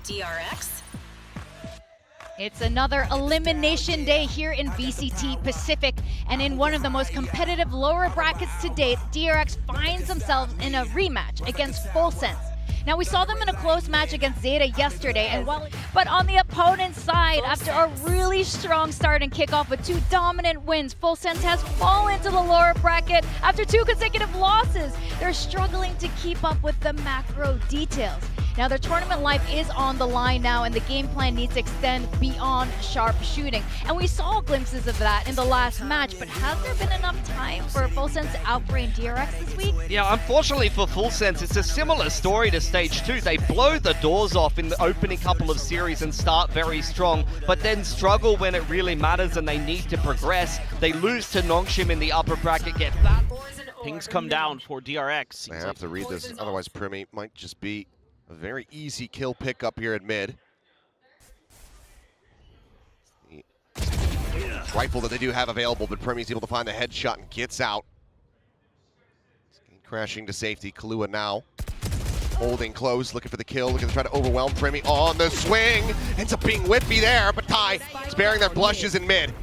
DRX. It's another elimination day here in VCT Pacific, and in one of the most competitive lower brackets to date, DRX finds themselves in a rematch against Full Sense. Now, we saw them in a close match against Zeta yesterday, but on the opponent's side, after a really strong start and kickoff with 2 dominant wins, Full Sense has fallen to the lower bracket after 2 consecutive losses. They're struggling to keep up with the macro details. Now, their tournament life is on the line now, and the game plan needs to extend beyond sharp shooting. And we saw glimpses of that in the last match, but has there been enough time for Full Sense to outbrain DRX this week? Yeah, unfortunately for Full Sense, it's a similar story to Stage 2. They blow the doors off in the opening couple of series and start very strong, but then struggle when it really matters and they need to progress. They lose to Nongshim in the upper bracket, get that. Things come down for DRX. I have to read this, otherwise Primi might just be a very easy kill pickup here at mid. The rifle that they do have available, but Primi's able to find the headshot and gets out. Crashing to safety. Kahlua now holding close, looking for the kill, looking to try to overwhelm Primi on the swing. Ends up being whippy there, but Thai sparing their blushes in mid.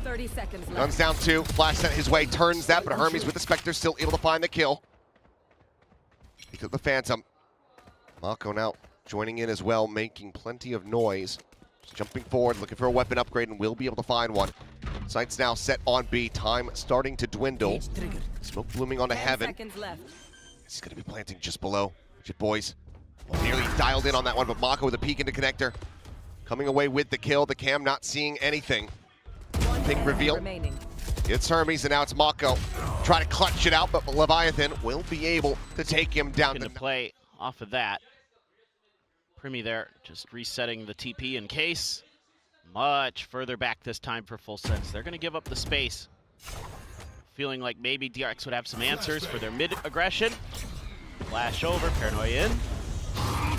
Guns down 2, flash sent his way, turns that, but Hermes with the Spectre still able to find the kill. He took the Phantom. Mako now joining in as well, making plenty of noise. Just jumping forward, looking for a weapon upgrade, and will be able to find one. Sights now set on B, time starting to dwindle. Smoke blooming onto Heaven. He's going to be planting just below. Jit boys nearly dialed in on that one, but Mako with a peek into connector. Coming away with the kill, the cam not seeing anything. Big reveal. It's Hermes, and now it's Mako. Try to clutch it out, but Leviathan will be able to take him down. To play off of that. Primi there, just resetting the TP in case. Much further back this time for Full Sense. They're going to give up the space. Feeling like maybe DRX would have some answers for their mid-aggression. Flash over, Paranoia in.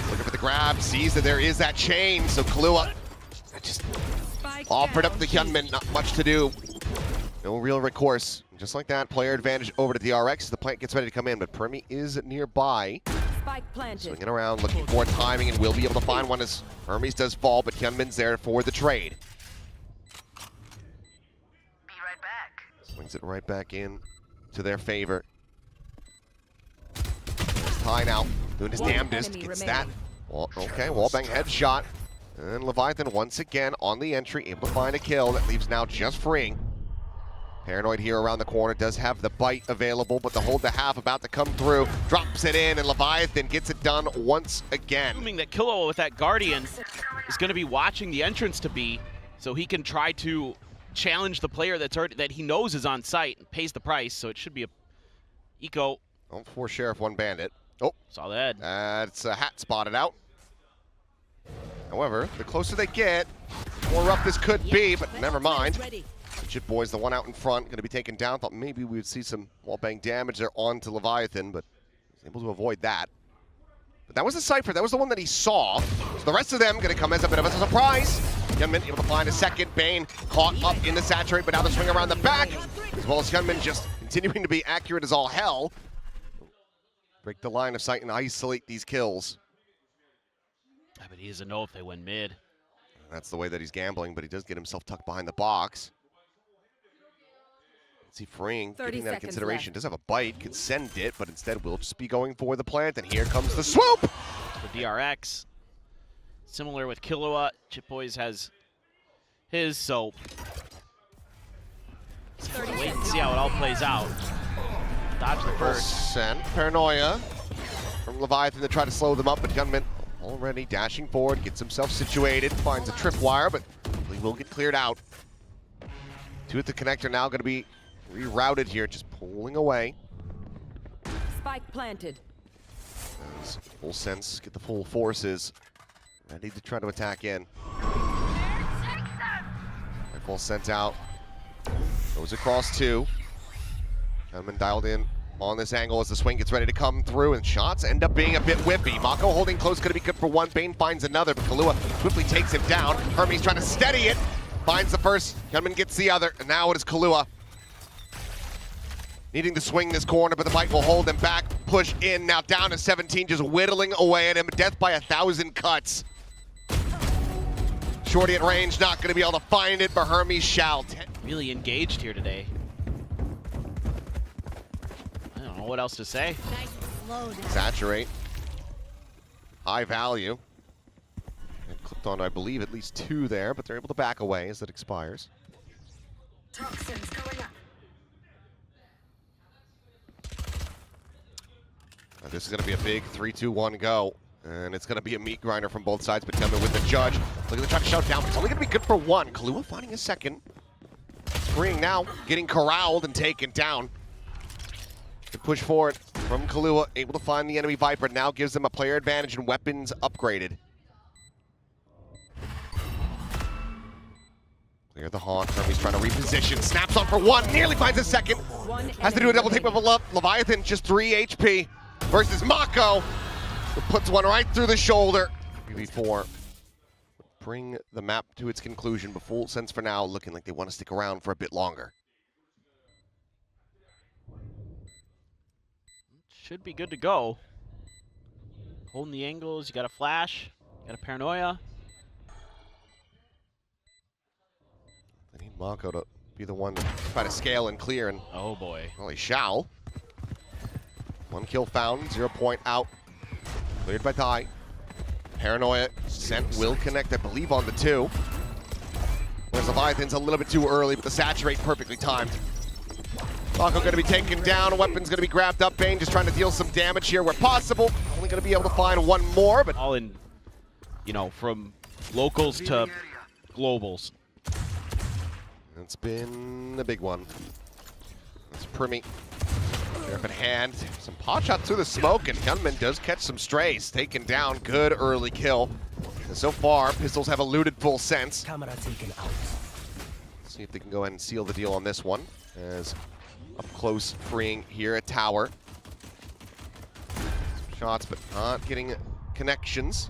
Looking for the grab, sees that there is that chain, so Kahlua just offered up the Hyunmin, not much to do. No real recourse. Just like that, player advantage over to DRX. The plant gets ready to come in, but Primi is nearby. Swinging around, looking for timing, and will be able to find one as Hermes does fall, but Hyunmin's there for the trade. Be right back. Swings it right back in to their favor. There's Ty now, doing his damnedest, gets that. Well, okay, wallbang headshot. And Leviathan once again on the entry, able to find a kill that leaves now just freeing. Paranoid here around the corner, does have the bite available, but the hold to half about to come through. Drops it in, and Leviathan gets it done once again. Assuming that Killua with that Guardian is going to be watching the entrance to B, so he can try to challenge the player that he knows is on site and pays the price, so it should be a eco. Oh, 4 Sheriff, 1 Bandit. Oh, saw that. It's a hat spotted out. However, the closer they get, the more rough this could be, but never mind. Jit boys, the one out in front, going to be taken down. Thought maybe we would see some wallbang damage there onto Leviathan, but was able to avoid that. But that was the Cypher. That was the one that he saw. So the rest of them going to come as a bit of a surprise. Hyunmin able to find a second. Bane caught up in the saturate, but now the swing around the back, as well as Hyunmin just continuing to be accurate as all hell. Break the line of sight and isolate these kills. Yeah, but he doesn't know if they win mid. That's the way that he's gambling, but he does get himself tucked behind the box. See freeing, getting that consideration. Left. Does have a bite, could send it, but instead will just be going for the plant, and here comes the swoop! For DRX, similar with Killua, Jit Boys has his, so wait and see how it all plays out. Dodge the first. Send Paranoia from Leviathan to try to slow them up, but Gunman already dashing forward, gets himself situated, finds a tripwire, but he will get cleared out. 2 at the connector now going to be rerouted here, just pulling away. Spike planted. As Full Sense get the full forces ready to try to attack in. Rifle sent out. Goes across 2. Gunman dialed in on this angle as the swing gets ready to come through, and shots end up being a bit whippy. Mako holding close, going to be good for 1. Bane finds another, but Kahlua swiftly takes him down. Hermes trying to steady it. Finds the first, Gunman gets the other, and now it is Kahlua. Needing to swing this corner, but the bite will hold him back. Push in, now down to 17, just whittling away at him. Death by 1,000 cuts. Shorty at range, not going to be able to find it, but Hermes shall. Really engaged here today. I don't know what else to say. Saturate. High value. And clipped on, I believe, at least 2 there, but they're able to back away as it expires. Toxins going up. This is going to be a big 3-2-1 go. And it's going to be a meat grinder from both sides, but Tillman with the judge. Look at the try to shout down, but it's only going to be good for 1. Kahlua finding a second. Spring now, getting corralled and taken down. Good push forward from Kahlua, able to find the enemy Viper. Now gives them a player advantage and weapons upgraded. Clear the haunt. Hermes trying to reposition. Snaps on for 1, nearly finds a second. Has to do a double take with Leviathan, just 3 HP versus Mako. It puts one right through the shoulder. 3v4. Bring the map to its conclusion, but full sense for now, looking like they want to stick around for a bit longer. Should be good to go. Holding the angles, you got a flash, you got a paranoia. They need Mako to be the one to try to scale and clear, and Oh boy. well, he shall. 1 kill found, 0 point out. Cleared by Thai. Paranoia sent will connect, I believe, on the 2. Whereas Leviathan's a little bit too early, but the saturate perfectly timed. Mako going to be taken down. Weapon's going to be grabbed up. Bane just trying to deal some damage here where possible. Only going to be able to find 1 more, but All in, you know, from locals to globals. it's been a big one. It's Primi. Sheriff in hand. Some pot shots through the smoke, and Gunman does catch some strays. Taken down. Good early kill. And so far, Pistols have eluded full sense. Camera taken out. See if they can go ahead and seal the deal on this one. As up close freeing here at Tower. Shots, but not getting connections.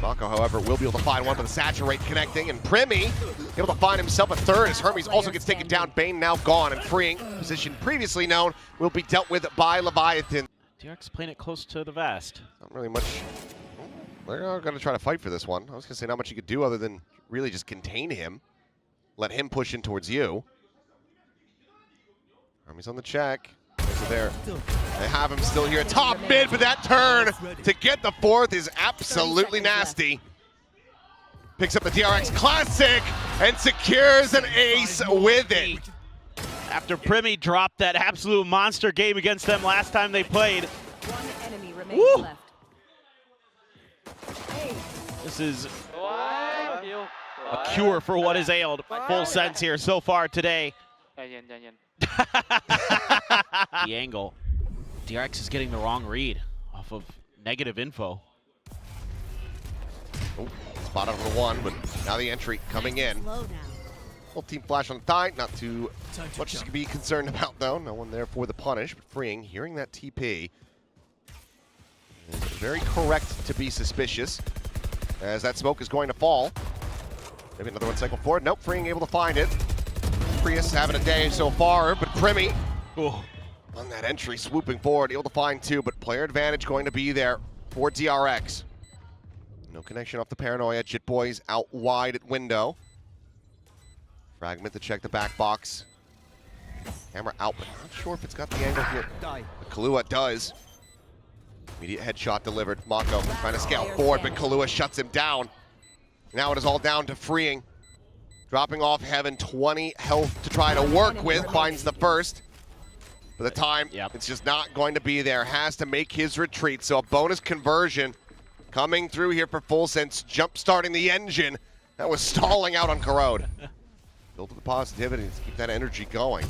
Mako, however, will be able to find one, but the saturate connecting, and Primi able to find himself a 3rd as Hermes also gets taken down. Bane now gone and freeing. Position previously known will be dealt with by Leviathan. DRX playing it close to the vest. Not really much. They're going to try to fight for this one. I was going to say not much you could do other than really just contain him. Let him push in towards you. Hermes on the check. There. They have him still here. Top mid, but that turn to get the 4th is absolutely nasty. Picks up the DRX Classic and secures an ace with it. After Primi dropped that absolute monster game against them last time they played. 1 enemy remains Woo! left. This is a cure for what is ailed. Full sense here so far today. The angle. DRX is getting the wrong read off of negative info. Oh, spot out for 1, but now the entry coming in. Full team flash on the Thai. Not too much to be concerned about, though. No one there for the punish, but freeing. Hearing that TP. Is very correct to be suspicious, as that smoke is going to fall. Maybe another one cycle forward. Nope, freeing able to find it. Prius having a day so far, but Primi on that entry, swooping forward, able to find 2, but player advantage going to be there for DRX. No connection off the paranoia. Jit Boys out wide at window. Fragment to check the back box. Camera out, but not sure if it's got the angle here. But Kahlua does. Immediate headshot delivered. Mako trying to scale forward, but Kahlua shuts him down. Now it is all down to freeing. Dropping off Heaven, 20 health to try to work with, finds the 1st. For the time, it's just not going to be there. Has to make his retreat, so a bonus conversion coming through here for full sense, jump-starting the engine that was stalling out on Corrode. Build the positivity to keep that energy going.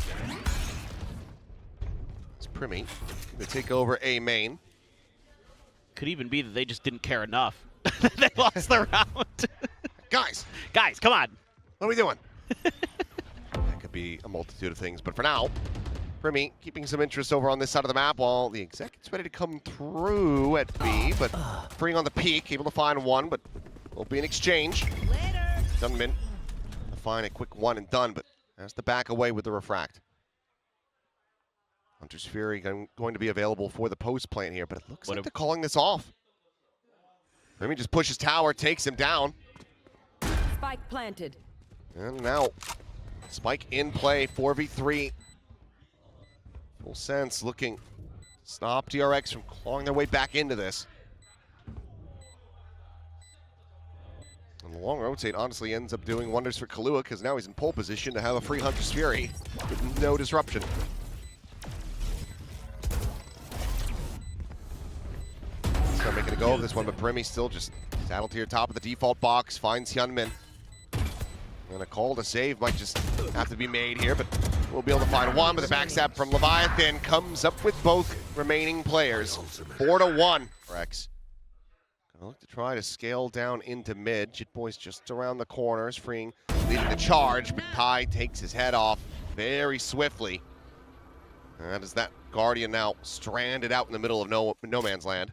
It's Primi to take over A main. Could even be that they just didn't care enough. They lost the round. Guys, come on. what are we doing? That could be a multitude of things, but for now, Primi keeping some interest over on this side of the map while the exec is ready to come through at B, but freeing on the peak, able to find 1, but will be an exchange. Gunman to find a quick 1 and done, but has to back away with the refract. Hunter's Fury going to be available for the post plant here, but it looks like they're calling this off. Primi just pushes tower, takes him down. Spike planted. And now, Spike in play, 4v3. Full sense looking to stop DRX from clawing their way back into this. And the long rotate honestly ends up doing wonders for Kahlua because now he's in pole position to have a free Hunter's Fury with no disruption. Start making a go of this one, but Primi still just saddled to your top of the default box, finds Hyunmin. And a call to save might just have to be made here, but we'll be able to find one, but the backstab from Leviathan comes up with both remaining players. 4-1 for X. Gonna look to try to scale down into mid. Jitboy's just around the corners, freeing, leading the charge, but Ty takes his head off very swiftly. And that is that Guardian now stranded out in the middle of no man's land.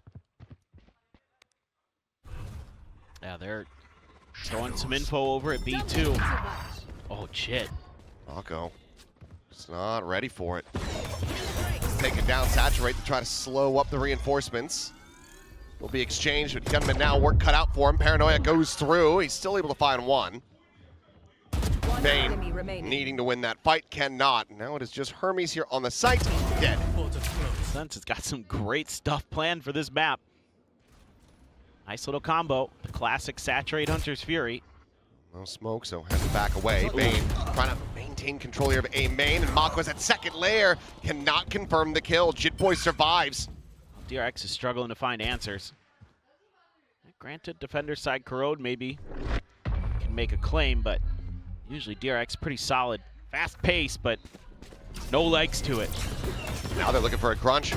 Yeah, they're throwing some info over at B2. Oh, shit. Coco just not ready for it. Taking down Saturate to try to slow up the reinforcements. Will be exchanged, but Hyunmin now work cut out for him. Paranoia goes through. He's still able to find one. Bane needing to win that fight, cannot. Now it is just Hermes here on the site, dead. Sense has got some great stuff planned for this map. Nice little combo, the classic Saturate Hunter's Fury. No smoke, so has to back away. Bane trying to maintain control here of A main, and Mako's at second layer, cannot confirm the kill. Jitboy survives. DRX is struggling to find answers. Granted, defender side Corrode maybe can make a claim, but usually DRX pretty solid. Fast pace, but no legs to it. Now they're looking for a crunch.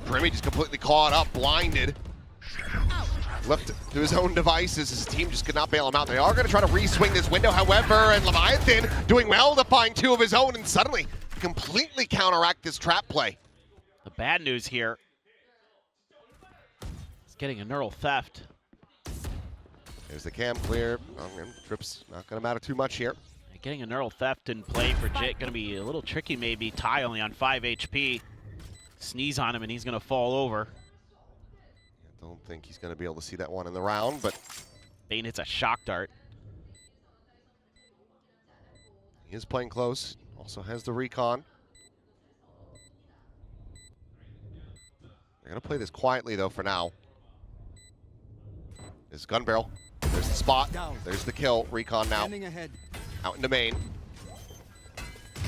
Primi just completely caught up, blinded. Left to his own devices, his team just could not bail him out. They are going to try to re-swing this window, however, and Leviathan doing well to find two of his own and suddenly completely counteract this trap play. The bad news here is getting a neural theft. There's the cam clear. Trip's not going to matter too much here. Getting a neural theft in play for Jit going to be a little tricky maybe. Ty only on 5 HP. Sneeze on him and he's going to fall over. Don't think he's going to be able to see that one in the round, but Bane hits a shock dart. He is playing close. Also has the recon. They're going to play this quietly, though, for now. There's gun barrel. There's the spot. There's the kill. Recon now. Out into main.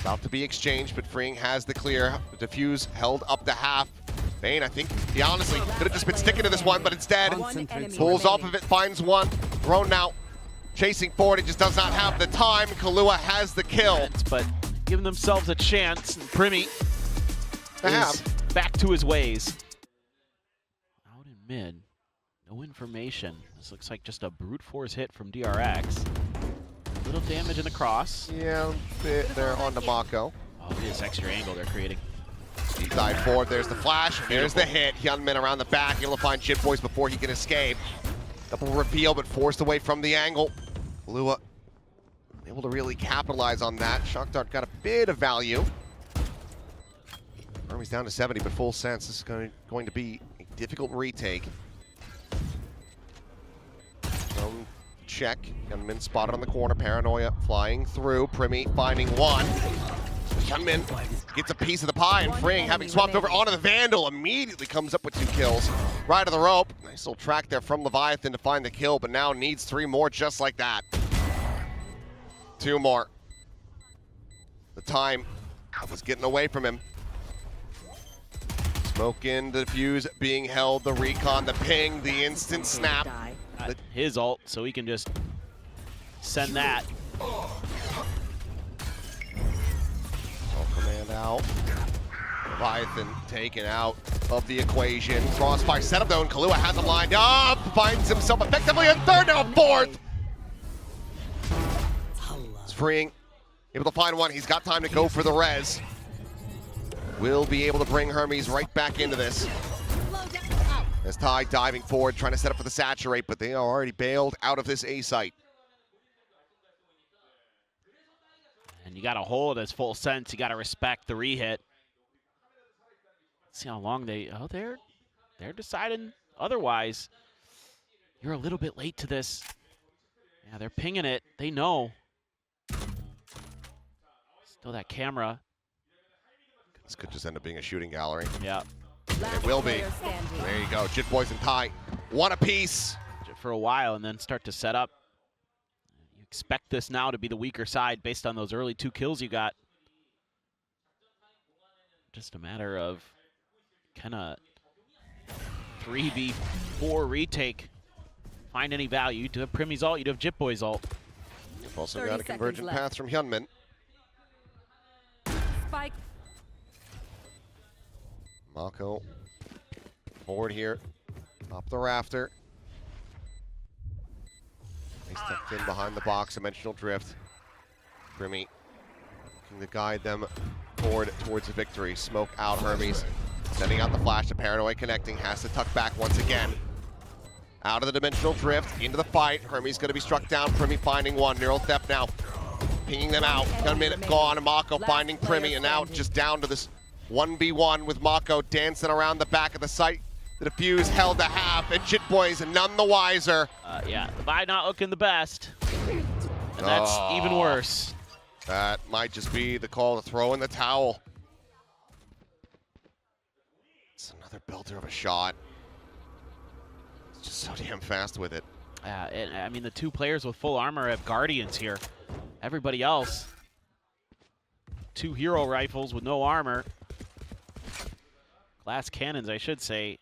About to be exchanged, but Freeing has the clear. The defuse held up to half. Bane, I think he honestly could have just been sticking to this one, but instead pulls off of it, finds one. Thrown now, chasing forward, he just does not have the time. Kahlua has the kill. But giving themselves a chance, and Primi is back to his ways. Out in mid, no information. This looks like just a brute force hit from DRX. Little damage in the cross. Yeah, bit there on the Mako. Oh, this extra angle they're creating. Deep dive forward, there's the flash, there's the hit. Hyunmin around the back, able to find Jitboys before he can escape. Double reveal, but forced away from the angle. Kahlua able to really capitalize on that. Shock Dart got a bit of value. Army's down to 70, but full sense this is going to be a difficult retake. Check. Hyunmin spotted on the corner. Paranoia flying through. Primi finding one. Hyunmin gets a piece of the pie, and Freeing, having swapped over onto the Vandal, immediately comes up with 2 kills. Right to the rope. Nice little track there from Leviathan to find the kill, but now needs 3 more just like that. 2 more. The time was getting away from him. Smoke in, the defuse being held, the recon, the ping, the instant snap. His ult, so he can just send that. All command out. Leviathan taken out of the equation. Crossfire setup though, and Kahlua has him lined up. Finds himself effectively in third, now fourth. It's Freeing. Able to find one. He's got time to go for the res. Will be able to bring Hermes right back into this. As Ty diving forward, trying to set up for the saturate, but they are already bailed out of this A site. And you got to hold as full sense. You got to respect the re-hit. See how long they. Oh, they're deciding otherwise. You're a little bit late to this. Yeah, they're pinging it. They know. Still that camera. This could just end up being a shooting gallery. Yeah. It will be. There you go. Jit Boys and Ty. One apiece. For a while and then start to set up. You expect this now to be the weaker side based on those early 2 kills you got. Just a matter of kind of 3v4 retake. Find any value. You do have Primy's ult, you do have Jit Boy's ult. You've also got a convergent path from Hyunmin. Spike. Mako forward here, up the rafter. They stepped in behind the box, dimensional drift. Primy looking to guide them forward towards a victory. Smoke out Hermes, sending out the flash to Paranoid connecting, has to tuck back once again. Out of the dimensional drift, into the fight. Hermes going to be struck down, Primy finding one. Neural theft now, pinging them out. 1 minute gone, Mako finding Primy, and now just down to this 1v1 with Mako dancing around the back of the site. The defuse held to half, and Jit Boys none the wiser. Yeah, the buy not looking the best. And that's even worse. That might just be the call to throw in the towel. It's another belter of a shot. It's just so damn fast with it. And I mean, the 2 players with full armor have Guardians here. Everybody else, 2 hero rifles with no armor. Glass cannons, I should say.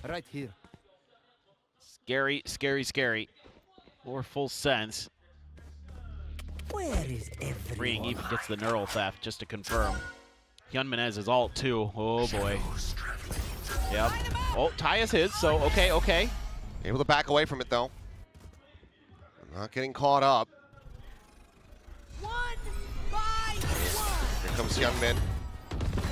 Right here. Scary, scary, scary. More full sense. Where is Freeing everyone? even gets the neural theft just to confirm. Hyunmin has his ult too. Oh boy. Yep. Oh, Ty is his, so okay, okay. Able to back away from it though. Not getting caught up. Here comes Hyunmin.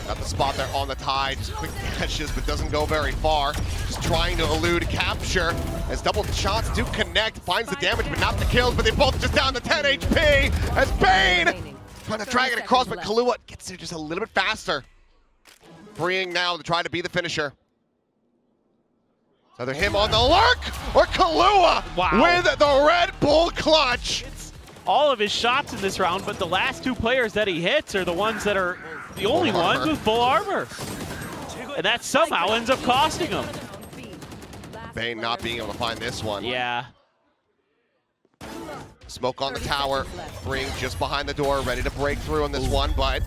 Got the spot there on the tide. Just quick dashes, but doesn't go very far. Just trying to elude capture as double shots do connect. Finds the damage, but not the kills. But they both just down to 10 HP as Bane trying to drag it across, but Kahlua gets there just a little bit faster. Freeing now to try to be the finisher. It's either him on the lurk or Kahlua with the Red Bull clutch. All of his shots in this round, but the last 2 players that he hits are the ones that are the only ones with full armor. And that somehow ends up costing him. Bane not being able to find this one. Yeah. Smoke on the tower. Bring just behind the door, ready to break through on this one, but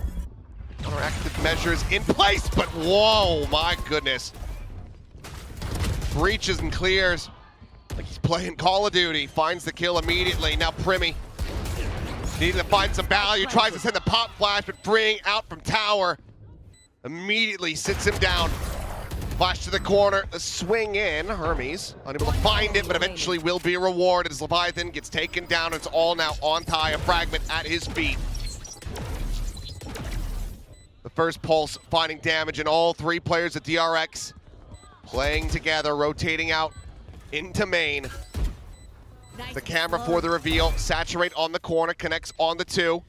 counteractive measures in place, but whoa, my goodness. Breaches and clears like he's playing Call of Duty. Finds the kill immediately. Now Primy needing to find some value, tries to send the pop flash, but freeing out from tower. Immediately sits him down. Flash to the corner, the swing in. Hermes unable to find it, but eventually will be rewarded as Leviathan gets taken down. It's all now on Ty, a fragment at his feet. The first pulse finding damage, and all 3 players at DRX playing together, rotating out into main. The camera for the reveal. Saturate on the corner, connects on the 2.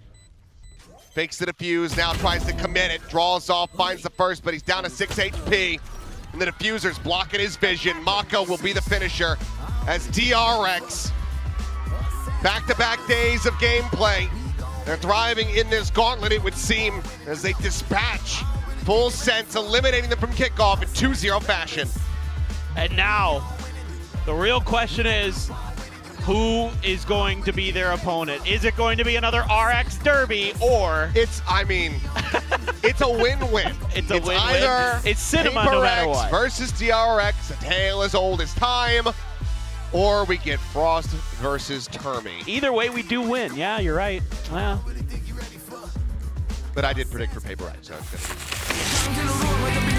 Fakes the defuse, now tries to commit it. Draws off, finds the first, but he's down to 6 HP. And the diffuser's blocking his vision. Mako will be the finisher as DRX. Back-to-back days of gameplay. They're thriving in this gauntlet, it would seem, as they dispatch full sense, eliminating them from kickoff in 2-0 fashion. And now, the real question is, who is going to be their opponent? Is it going to be another RX Derby, or... It's a win-win. It's a win-win. Either it's cinema no matter X what. versus DRX, a tale as old as time, or we get Frost versus Termy. Either way, we do win. Yeah, you're right. Well. But I did predict for Paper X, so it's good.